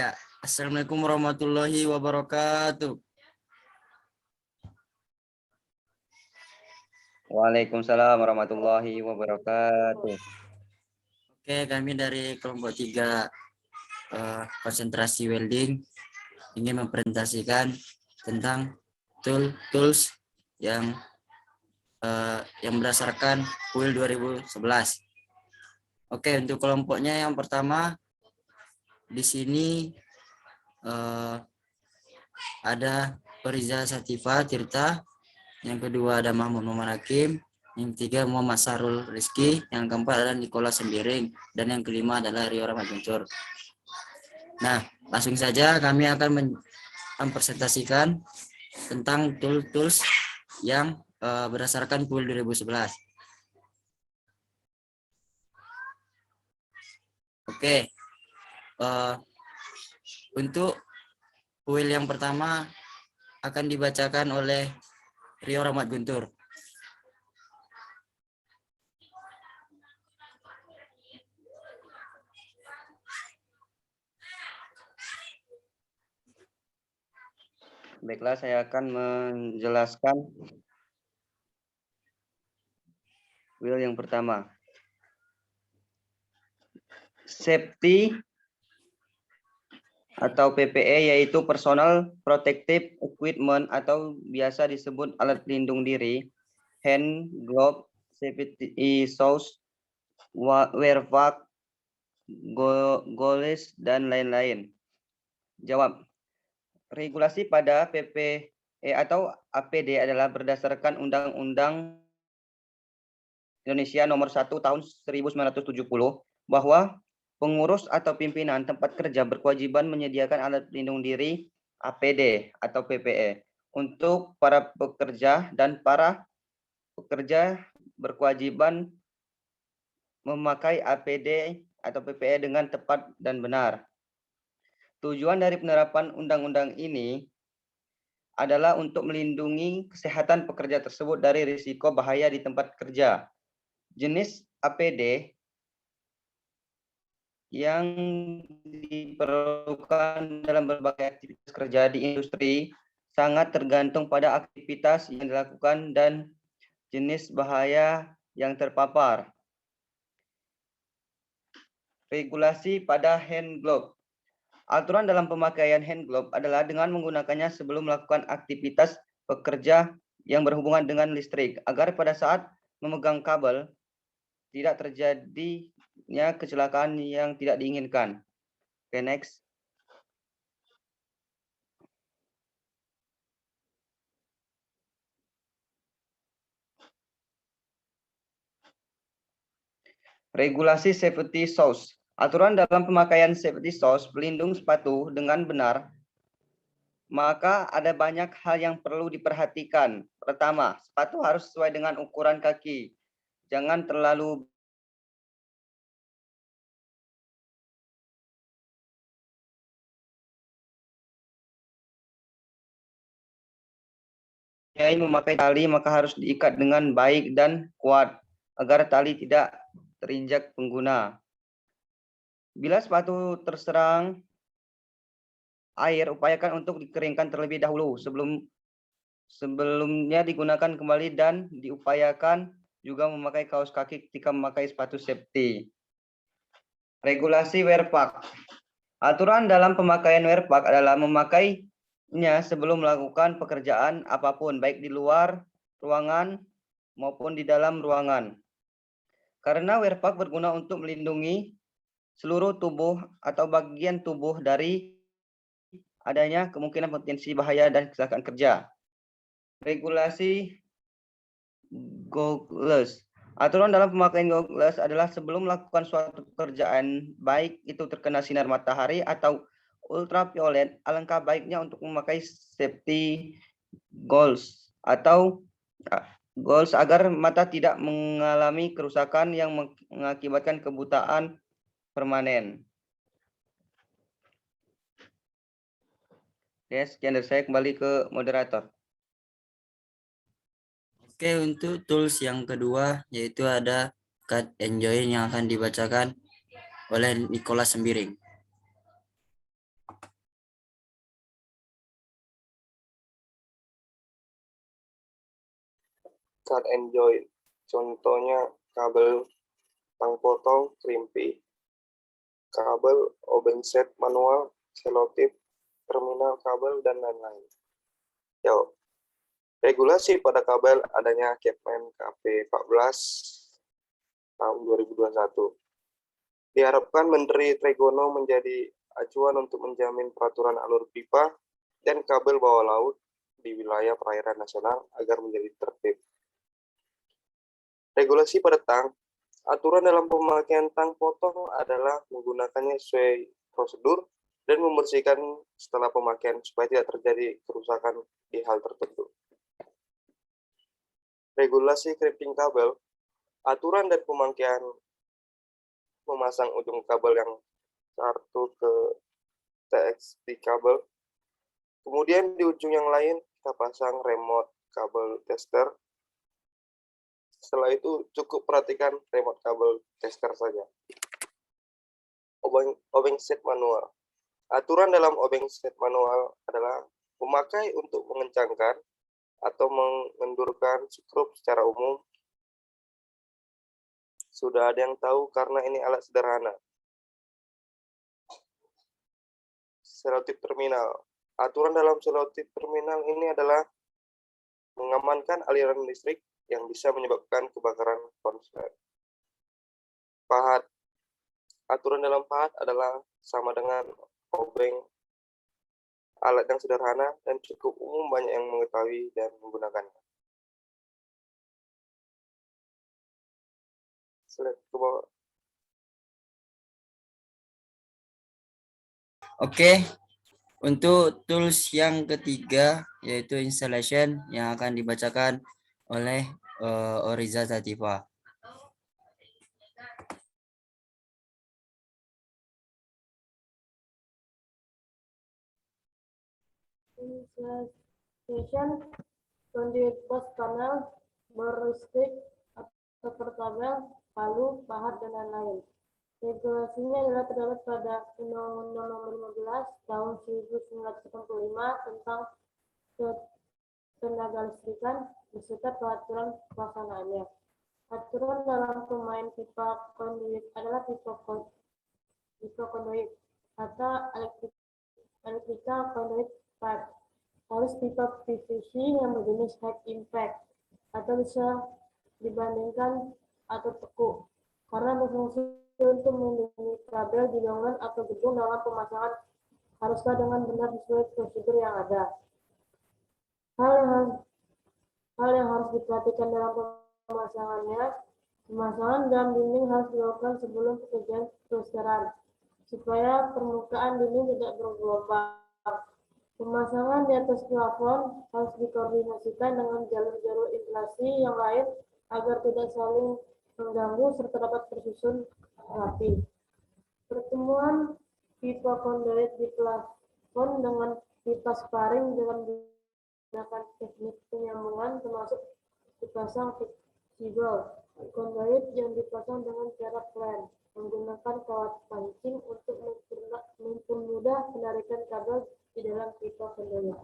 Ya, Assalamualaikum warahmatullahi wabarakatuh. Waalaikumsalam warahmatullahi wabarakatuh. Oke, kami dari kelompok 3 konsentrasi welding ingin mempresentasikan tentang tools yang berdasarkan PUIL 2011. Oke, untuk kelompoknya yang pertama di sini ada Periza Sativa Tirta, yang kedua ada Mahmud Muhammad Hakim, yang ketiga Muhammad Sarul Rizky, yang keempat adalah Nikola Sembiring, dan yang kelima adalah Rio Rahmat Guntur. Nah, langsung saja kami akan mempresentasikan tentang tools yang berdasarkan PUIL 2011. Oke, untuk PUIL yang pertama akan dibacakan oleh Rio Rahmat Guntur. Baiklah, saya akan menjelaskan wheel yang pertama. Safety atau PPE yaitu Personal Protective Equipment atau biasa disebut alat pelindung diri, hand glove, safety shoes, wear pack, goggles, dan lain-lain. Jawab. Regulasi pada PPE atau APD adalah berdasarkan Undang-Undang Indonesia Nomor 1 Tahun 1970 bahwa pengurus atau pimpinan tempat kerja berkewajiban menyediakan alat pelindung diri APD atau PPE untuk para pekerja, dan para pekerja berkewajiban memakai APD atau PPE dengan tepat dan benar. Tujuan dari penerapan undang-undang ini adalah untuk melindungi kesehatan pekerja tersebut dari risiko bahaya di tempat kerja. Jenis APD yang diperlukan dalam berbagai aktivitas kerja di industri sangat tergantung pada aktivitas yang dilakukan dan jenis bahaya yang terpapar. Regulasi pada hand glove. Aturan dalam pemakaian hand glove adalah dengan menggunakannya sebelum melakukan aktivitas pekerja yang berhubungan dengan listrik, agar pada saat memegang kabel tidak terjadinya kecelakaan yang tidak diinginkan. Oke, next. Regulasi safety shoes. Aturan dalam pemakaian safety shoes pelindung sepatu dengan benar, maka ada banyak hal yang perlu diperhatikan. Pertama, sepatu harus sesuai dengan ukuran kaki. Jangan terlalu memakai tali, maka harus diikat dengan baik dan kuat agar tali tidak terinjak pengguna. Bila sepatu terserang air, upayakan untuk dikeringkan terlebih dahulu sebelumnya digunakan kembali, dan diupayakan juga memakai kaos kaki ketika memakai sepatu safety. Regulasi wear pack. Aturan dalam pemakaian wear pack adalah memakainya sebelum melakukan pekerjaan apapun, baik di luar ruangan maupun di dalam ruangan. Karena wear pack berguna untuk melindungi seluruh tubuh atau bagian tubuh dari adanya kemungkinan potensi bahaya dan kecelakaan kerja. Regulasi goggles. Aturan dalam pemakaian goggles adalah sebelum melakukan suatu pekerjaan, baik itu terkena sinar matahari atau ultraviolet, alangkah baiknya untuk memakai safety goggles atau goggles agar mata tidak mengalami kerusakan yang mengakibatkan kebutaan permanen. Ya, sekian dari saya, kembali ke moderator. Oke, untuk tools yang kedua yaitu ada cut and join yang akan dibacakan oleh Nikola Sembiring. cut and join. Contohnya kabel tang potong, crimpi, kabel open set manual, selotip, terminal kabel, dan lain-lain. Jawab. Regulasi pada kabel adanya Kepmen KP 14 tahun 2021. Diharapkan Menteri Tregono menjadi acuan untuk menjamin peraturan alur pipa dan kabel bawah laut di wilayah perairan nasional agar menjadi tertib. Regulasi pada tang, aturan dalam pemakaian tang potong adalah menggunakannya sesuai prosedur dan membersihkan setelah pemakaian supaya tidak terjadi kerusakan di hal tertentu. Regulasi crimping kabel, aturan dan pemakaian memasang ujung kabel yang satu ke TXT kabel. Kemudian di ujung yang lain kita pasang remote kabel tester. Setelah itu cukup perhatikan remote kabel tester saja. Obeng set manual. Aturan dalam obeng set manual adalah memakai untuk mengencangkan atau mengendurkan skrup secara umum. Sudah ada yang tahu karena ini alat sederhana. Selotip terminal. Aturan dalam selotip terminal ini adalah mengamankan aliran listrik yang bisa menyebabkan kebakaran konslet. Pahat. Aturan dalam pahat adalah sama dengan obeng, alat yang sederhana dan cukup umum, banyak yang mengetahui dan menggunakannya. Slide ke bawah. Oke, untuk tools yang ketiga yaitu installation yang akan dibacakan oleh Oriza Sativa. Installation conduit post panel, berlistrik atau portabel, palu, pahat, dan lain-lain. Regulasinya adalah terdapat pada Undang-Undang Nomor 15 Tahun 1985 tentang ketenagalistrikan beserta peraturan pelaksanaannya. Aturan dalam pemain pipa konduit adalah pipa konduit atau electrical conduit pipe. Harus pipa PVC yang berjenis high impact atau bisa dibandingkan atau tekuk karena berfungsi untuk melindungi kabel di bangunan atau gedung dalam pemasangan haruslah dengan benar sesuai prosedur yang ada. Hal yang harus diperhatikan dalam pemasangan dalam dinding harus dilakukan sebelum pekerjaan pelestaran supaya permukaan dinding tidak bergelombang. Pemasangan di atas plafon harus dikoordinasikan dengan jalur-jalur insulasi yang lain agar tidak saling mengganggu serta dapat tersusun rapi. Pertemuan pipa konduit di plafon dengan pipa sparing dengan menggunakan teknik penyambungan termasuk dipasang fleksibel konduit yang dipasang dengan cara plan menggunakan kawat pancing untuk mempermudah penarikan kabel di dalam pipa konduit.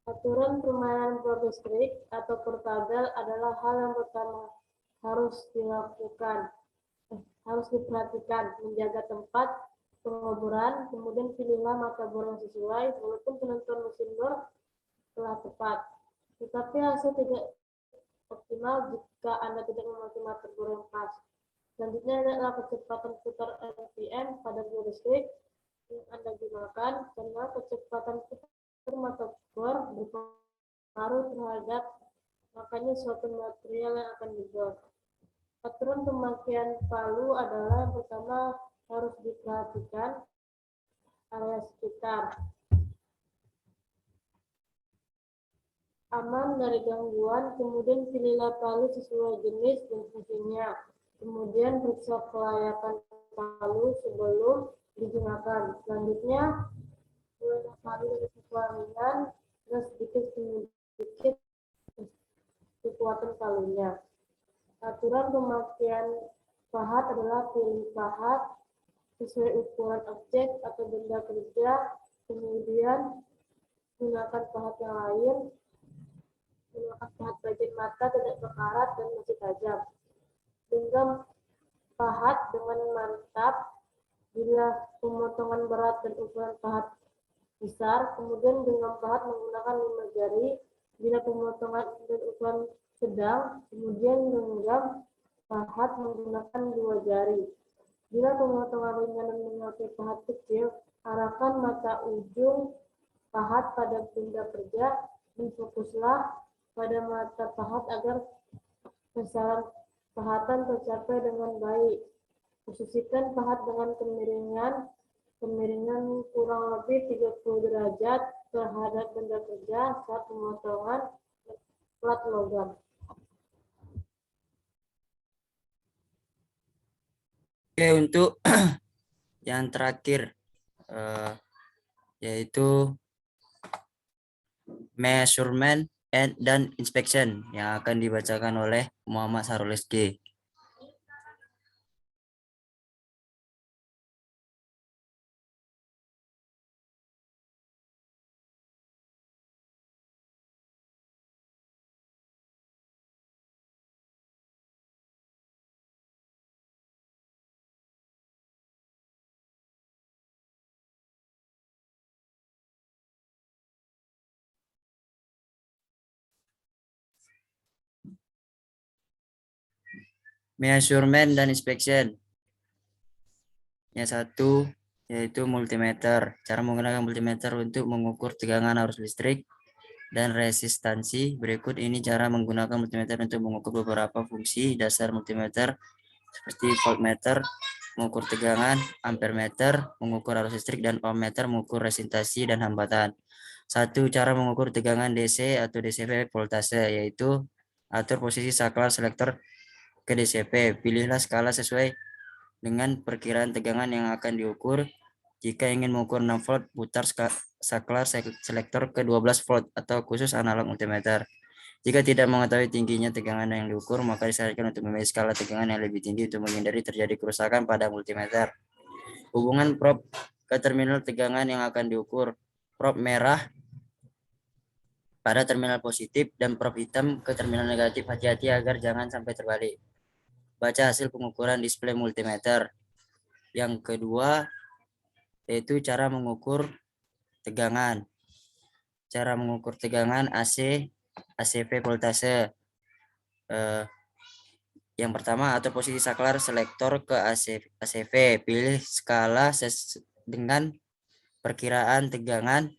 Aturan permainan berlistrik atau portabel adalah hal yang pertama harus diperhatikan, menjaga tempat pengoboran, kemudian pilihlah mata bor yang sesuai, walaupun penentuan mesin bor telah tepat. Tetapi hasil tidak optimal jika Anda tidak memakai mata bor yang pas. Selanjutnya adalah kecepatan putar RPM pada bor listrik yang Anda gunakan, karena kecepatan putar mata bor berpengaruh terhadap makanya suatu material yang akan dibor. Aturan pemakaian palu adalah yang pertama harus diperhatikan area sekitar. Aman dari gangguan, kemudian pilihlah palu sesuai jenis dan fungsinya. Kemudian periksa kelayakan palu sebelum digunakan. Selanjutnya, mulailah palu dari kekuatan terus sedikit demi sedikit kekuatan palunya. Aturan pemakaian pahat adalah pilih pahat sesuai ukuran objek atau benda kerja, kemudian gunakan pahat yang lain, menggunakan pahat bagian mata tidak berkarat dan masih tajam. Genggam pahat dengan mantap bila pemotongan berat dan ukuran pahat besar, kemudian genggam pahat menggunakan 5 jari bila pemotongan dan ukuran sedang, kemudian genggam pahat menggunakan 2 jari. Bila pemotongan ringan dan memakai pahat kecil, arahkan mata ujung pahat pada benda kerja dan fokuslah pada mata pahat agar sasaran pahatan tercapai dengan baik. Posisikan pahat dengan kemiringan kurang lebih 30 derajat terhadap benda kerja saat pemotongan plat logam. Oke, untuk yang terakhir yaitu measurement dan inspection yang akan dibacakan oleh Muhammad Sarul SG. Measurement dan inspection. Yang satu yaitu multimeter. Cara menggunakan multimeter untuk mengukur tegangan arus listrik dan resistansi. Berikut ini cara menggunakan multimeter untuk mengukur beberapa fungsi dasar multimeter seperti voltmeter, mengukur tegangan, ampermeter, mengukur arus listrik, dan ohmmeter, mengukur resistansi dan hambatan. Satu, cara mengukur tegangan DC atau DCP voltase, yaitu atur posisi saklar selektor ke DCP. Pilihlah skala sesuai dengan perkiraan tegangan yang akan diukur. Jika ingin mengukur 6 volt, putar saklar selektor ke 12 volt atau khusus analog multimeter. Jika tidak mengetahui tingginya tegangan yang diukur, maka disarankan untuk memilih skala tegangan yang lebih tinggi untuk menghindari terjadi kerusakan pada multimeter. Hubungan prob ke terminal tegangan yang akan diukur. Prob merah pada terminal positif dan prob hitam ke terminal negatif. Hati-hati agar jangan sampai terbalik. Baca hasil pengukuran display multimeter. Yang kedua yaitu cara mengukur tegangan. Cara mengukur tegangan AC, ACV voltase. Yang pertama, atur posisi saklar selektor ke ACV. Pilih skala dengan perkiraan tegangan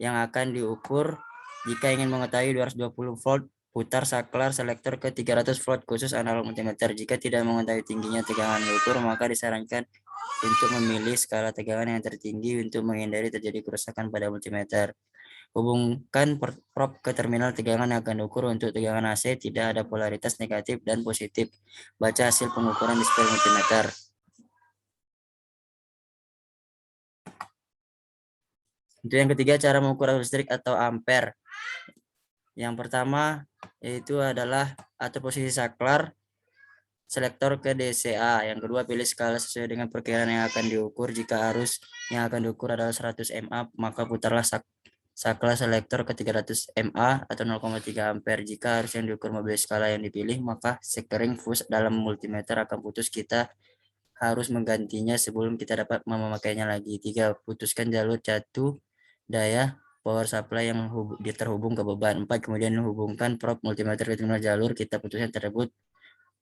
yang akan diukur. Jika ingin mengetahui 220 volt, putar saklar selektor ke 300 volt khusus analog multimeter. Jika tidak mengetahui tingginya tegangan diukur, maka disarankan untuk memilih skala tegangan yang tertinggi untuk menghindari terjadi kerusakan pada multimeter. Hubungkan prob ke terminal tegangan yang akan diukur. Untuk tegangan AC tidak ada polaritas negatif dan positif. Baca hasil pengukuran display multimeter. Untuk yang ketiga, cara mengukur arus listrik atau ampere. Yang pertama yaitu adalah atur posisi saklar selektor ke DCA. Yang kedua, pilih skala sesuai dengan perkiraan yang akan diukur. Jika arus yang akan diukur adalah 100 mA, maka putarlah saklar selektor ke 300 mA atau 0,3 ampere. Jika arus yang diukur mobil skala yang dipilih, maka sekering fuse dalam multimeter akan putus. Kita harus menggantinya sebelum kita dapat memakainya lagi. 3. Putuskan jalur catu daya power supply yang terhubung ke beban. 4. Kemudian hubungkan prob multimeter ke terminal jalur. Kita putuskan tersebut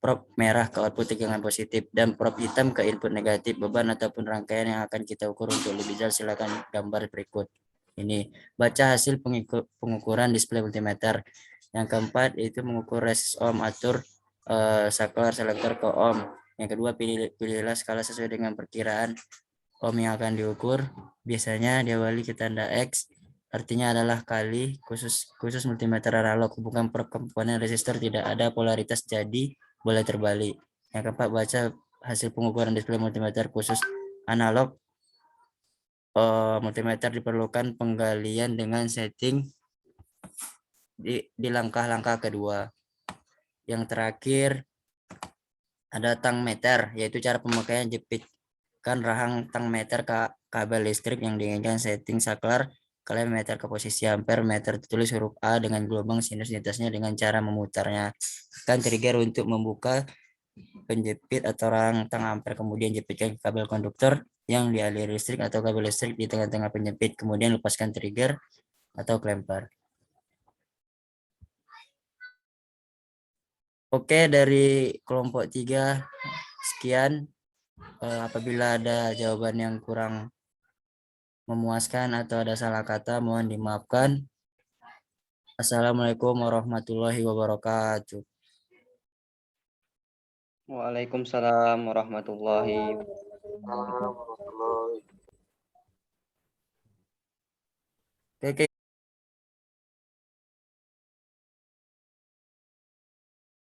prob merah ke output tegangan positif dan prob hitam ke input negatif beban ataupun rangkaian yang akan kita ukur. Untuk lebih jelas silakan gambar berikut. Ini baca hasil pengukuran display multimeter. Yang keempat itu mengukur resist ohm, atur saklar selektor ke ohm. Yang kedua, pilihlah skala sesuai dengan perkiraan ohm yang akan diukur. Biasanya diawali ke tanda X, artinya adalah kali. Khusus multimeter analog, hubungan per komponen resistor tidak ada polaritas, jadi boleh terbalik. Yang keempat, baca hasil pengukuran display multimeter khusus analog. Multimeter diperlukan penggalian dengan setting di langkah-langkah kedua. Yang terakhir ada tang meter, yaitu cara pemakaian jepit kan rahang tang meter kabel listrik yang diinginkan setting saklar kalian meter ke posisi ampere meter tertulis huruf A dengan gelombang sinus di atasnya dengan cara memutarnya. Kan trigger untuk membuka penjepit atau rahang tang ampere, kemudian jepitkan ke kabel konduktor yang dialiri listrik atau kabel listrik di tengah-tengah penjepit, kemudian lepaskan trigger atau klemper. Oke, dari kelompok 3 sekian. Apabila ada jawaban yang kurang memuaskan atau ada salah kata, mohon dimaafkan. Assalamualaikum warahmatullahi wabarakatuh. Waalaikumsalam warahmatullahi Warahmatullahi Oke,